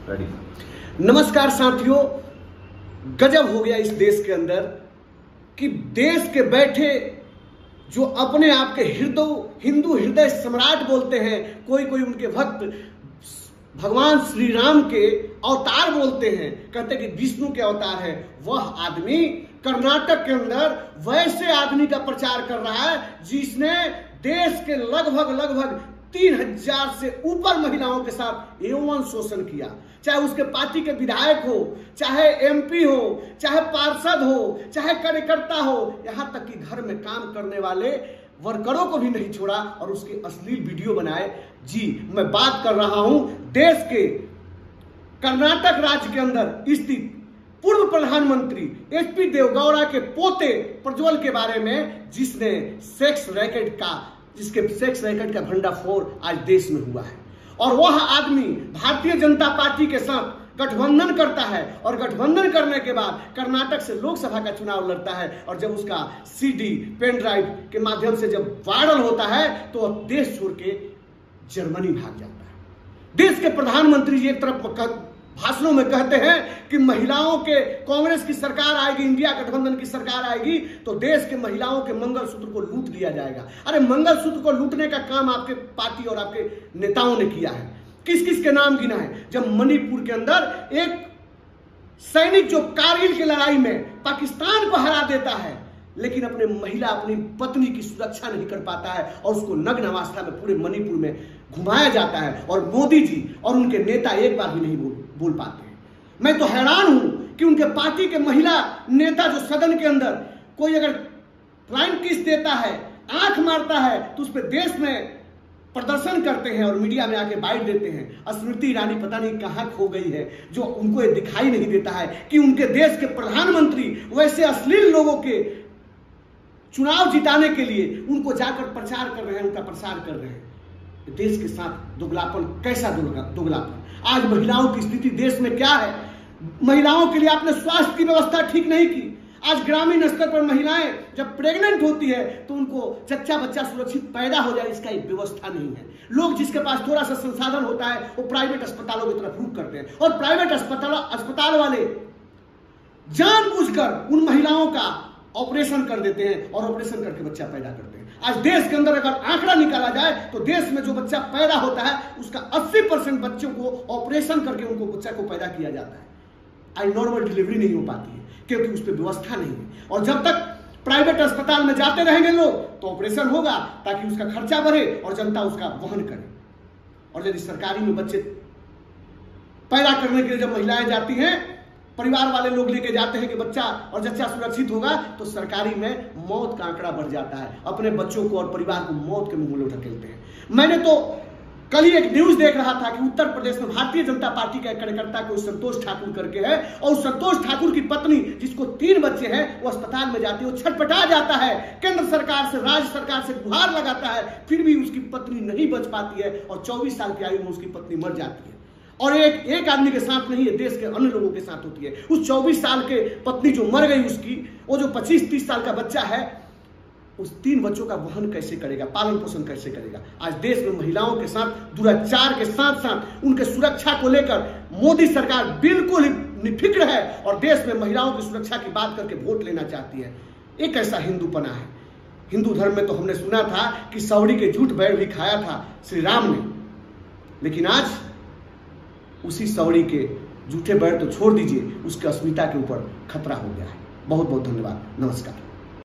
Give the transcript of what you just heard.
Ready. नमस्कार साथियों, गजब हो गया इस देश के अंदर कि देश के बैठे जो अपने आप के हिंदू हृदय सम्राट बोलते हैं, कोई कोई उनके भक्त भगवान श्री राम के अवतार बोलते हैं, कहते हैं कि विष्णु के अवतार है, वह आदमी कर्नाटक के अंदर वैसे आदमी का प्रचार कर रहा है जिसने देश के लगभग 3000 से ऊपर महिलाओं के साथ यौन शोषण किया। चाहे उसके पार्टी के विधायक हो, चाहे एमपी हो, चाहे पार्षद हो, चाहे कार्यकर्ता हो, यहां तक कि घर में काम करने वाले वर्करों को भी नहीं छोड़ा और उसके अश्लील वीडियो बनाए। जी, मैं बात कर रहा हूं देश के कर्नाटक राज्य के अंदर स्थित पूर्व प्रधानमंत्री एचपी देवगौड़ा के पोते प्रज्वल के बारे में, जिसके सेक्स रैकेट का भंडाफोड़ आज देश में हुआ है। और वह आदमी भारतीय जनता पार्टी के साथ गठबंधन करता है और गठबंधन करने के बाद कर्नाटक से लोकसभा का चुनाव लड़ता है और जब उसका सीडी पेन ड्राइव के माध्यम से जब वायरल होता है तो वह देश छोड़ के जर्मनी भाग जाता है। देश के प्रधानमंत्री एक तरफ भाषणों में कहते हैं कि महिलाओं के कांग्रेस की सरकार आएगी, इंडिया गठबंधन की सरकार आएगी तो देश के महिलाओं के मंगलसूत्र को लूट लिया जाएगा। अरे मंगलसूत्र को लूटने का काम आपके पार्टी और आपके नेताओं ने किया है। किस किस के नाम गिना है? जब मणिपुर के अंदर एक सैनिक जो कारगिल की लड़ाई में पाकिस्तान को हरा देता है, लेकिन अपनी पत्नी की सुरक्षा नहीं कर पाता है और उसको नग्न अवस्था में पूरे मणिपुर में घुमाया जाता है और मोदी जी और उनके नेता एक बार भी नहीं बोल पाते हैं। मैं तो हैरान हूं कि उनके पार्टी के महिला नेता जो सदन के अंदर कोई अगर फ्लाइंग किस देता है, आंख मारता है तो उस पर देश में प्रदर्शन करते हैं और मीडिया में आके बाइट देते हैं। स्मृति ईरानी पता नहीं कहां खो गई है, जो उनको ये दिखाई नहीं देता है कि उनके देश के प्रधानमंत्री वैसे अश्लील लोगों के चुनाव जिताने के लिए उनको जाकर प्रचार कर रहे हैं, उनका प्रसार कर रहे हैं। देश के साथ दुगलापन, कैसा दुगलापन। आज महिलाओं की स्थिति देश में क्या है? महिलाओं के लिए आपने स्वास्थ्य की व्यवस्था ठीक नहीं की। आज ग्रामीण स्तर पर महिलाएं जब प्रेग्नेंट होती है तो उनको जच्चा बच्चा सुरक्षित पैदा हो जाए, इसका एक व्यवस्था नहीं है। लोग जिसके पास थोड़ा सा संसाधन होता है वो प्राइवेट अस्पतालों की तरफ रुख करते हैं और प्राइवेट अस्पताल वाले जानबूझकर उन महिलाओं का ऑपरेशन कर देते हैं और ऑपरेशन करके बच्चा पैदा करते हैं। आज देश के अंदर अगर आंकड़ा निकाला जाए तो देश में जो बच्चा पैदा होता है उसका 80% बच्चों को ऑपरेशन करके उनको बच्चा को पैदा किया जाता है। आज नॉर्मल डिलीवरी नहीं हो पाती है क्योंकि उस पर व्यवस्था नहीं है। और जब तक प्राइवेट अस्पताल में जाते रहेंगे लोग तो ऑपरेशन होगा ताकि उसका खर्चा बढ़े और जनता उसका वहन करे। और यदि सरकारी में बच्चे पैदा करने के लिए जब महिलाएं जाती हैं, परिवार वाले लोग लेके जाते हैं कि बच्चा और जच्चा सुरक्षित होगा, तो सरकारी में मौत का आंकड़ा बढ़ जाता है। अपने बच्चों को और परिवार को मौत के मुंह में ढकेलते हैं। मैंने तो कल ही एक न्यूज देख रहा था कि उत्तर प्रदेश में भारतीय जनता पार्टी का एक कार्यकर्ता कोई संतोष ठाकुर करके है और संतोष ठाकुर की पत्नी जिसको 3 बच्चे हैं वो अस्पताल में जाती है, वो छटपटा जाता है, केंद्र सरकार से राज्य सरकार से गुहार लगाता है, फिर भी उसकी पत्नी नहीं बच पाती है और 24 साल की आयु में उसकी पत्नी मर जाती है। और एक आदमी के साथ नहीं है, देश के अन्य लोगों के साथ होती है। उस 24 साल के पत्नी जो मर गई, उसकी वो जो 25-30 साल का बच्चा है, उस 3 बच्चों का वहन कैसे करेगा, पालन पोषण कैसे करेगा? आज देश में महिलाओं के साथ दुराचार के साथ साथ उनके सुरक्षा को लेकर मोदी सरकार बिल्कुल निफिक्र है और देश में महिलाओं की सुरक्षा की बात करके वोट लेना चाहती है। एक ऐसा हिंदूपना है। हिंदू धर्म में तो हमने सुना था कि सौड़ी के झूठ बैर भी खाया था श्री राम ने, लेकिन आज उसी सौड़ी के झूठे बैर तो छोड़ दीजिए, उसके अस्मिता के ऊपर खतरा हो गया है। बहुत बहुत धन्यवाद। नमस्कार।